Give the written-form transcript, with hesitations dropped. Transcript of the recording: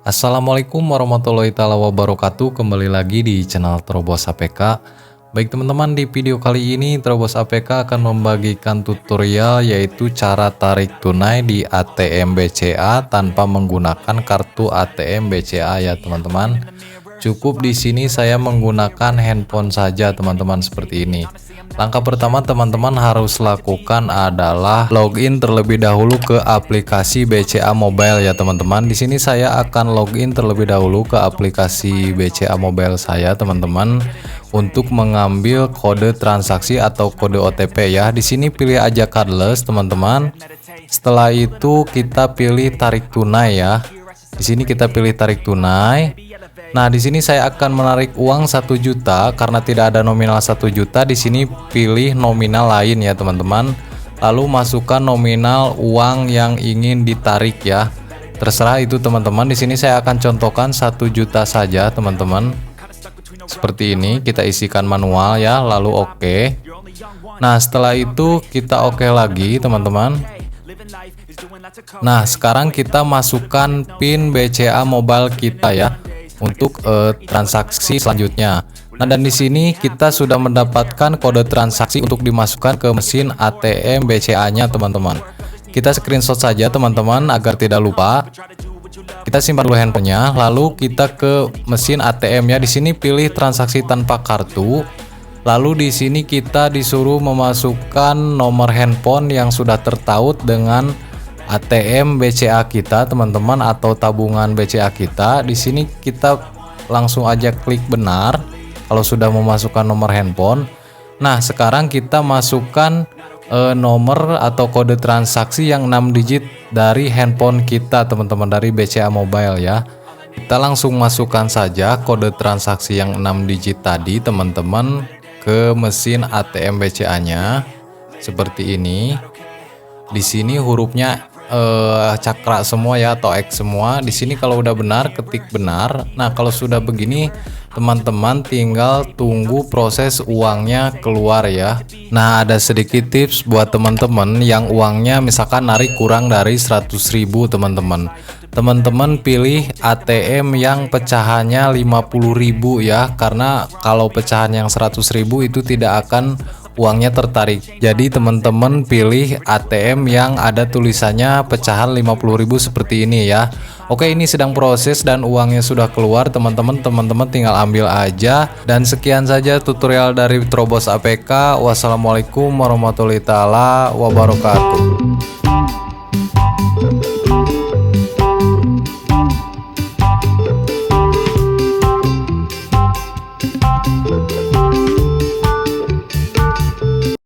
Assalamualaikum warahmatullahi wabarakatuh. Kembali lagi di channel Terobos APK. Baik teman-teman, di video kali ini Terobos APK akan membagikan tutorial yaitu cara tarik tunai di ATM BCA tanpa menggunakan kartu ATM BCA ya teman-teman. Cukup di sini saya menggunakan handphone saja teman-teman, seperti ini. Langkah pertama teman-teman harus lakukan adalah login terlebih dahulu ke aplikasi BCA Mobile ya teman-teman. Di sini saya akan login terlebih dahulu ke aplikasi BCA Mobile saya teman-teman untuk mengambil kode transaksi atau kode OTP ya. Di sini pilih aja cardless teman-teman. Setelah itu kita pilih tarik tunai ya. Di sini kita pilih tarik tunai. Nah, di sini saya akan menarik uang 1 juta karena tidak ada nominal 1 juta. Di sini pilih nominal lain ya, teman-teman. Lalu masukkan nominal uang yang ingin ditarik ya. Terserah itu, teman-teman. Di sini saya akan contohkan 1 juta saja, teman-teman. Seperti ini, kita isikan manual ya, lalu oke. Nah, setelah itu kita oke lagi, teman-teman. Nah, sekarang kita masukkan PIN BCA Mobile kita ya untuk transaksi selanjutnya. Nah, dan di sini kita sudah mendapatkan kode transaksi untuk dimasukkan ke mesin ATM BCA-nya, teman-teman. Kita screenshot saja, teman-teman, agar tidak lupa. Kita simpan dulu handphonenya, lalu kita ke mesin ATM ya. Di sini pilih transaksi tanpa kartu. Lalu di sini kita disuruh memasukkan nomor handphone yang sudah tertaut dengan ATM BCA kita, teman-teman, atau tabungan BCA kita. Di sini kita langsung aja klik benar kalau sudah memasukkan nomor handphone. Nah, sekarang kita masukkan nomor atau kode transaksi yang 6 digit dari handphone kita, teman-teman, dari BCA Mobile ya. Kita langsung masukkan saja kode transaksi yang 6 digit tadi, teman-teman, ke mesin ATM BCA-nya seperti ini. Di sini hurufnya cakra semua ya, atau X semua. Di sini kalau udah benar ketik benar. Nah, kalau sudah begini teman-teman tinggal tunggu proses uangnya keluar ya. Nah, ada sedikit tips buat teman-teman yang uangnya misalkan narik kurang dari 100.000 teman-teman. Teman-teman pilih ATM yang pecahannya 50.000 ya, karena kalau pecahan yang 100.000 itu tidak akan uangnya tertarik. Jadi teman-teman pilih ATM yang ada tulisannya pecahan 50.000 seperti ini ya. Oke, ini sedang proses dan uangnya sudah keluar, teman-teman tinggal ambil aja. Dan sekian saja tutorial dari Terobos APK. Wassalamualaikum warahmatullahi wabarakatuh.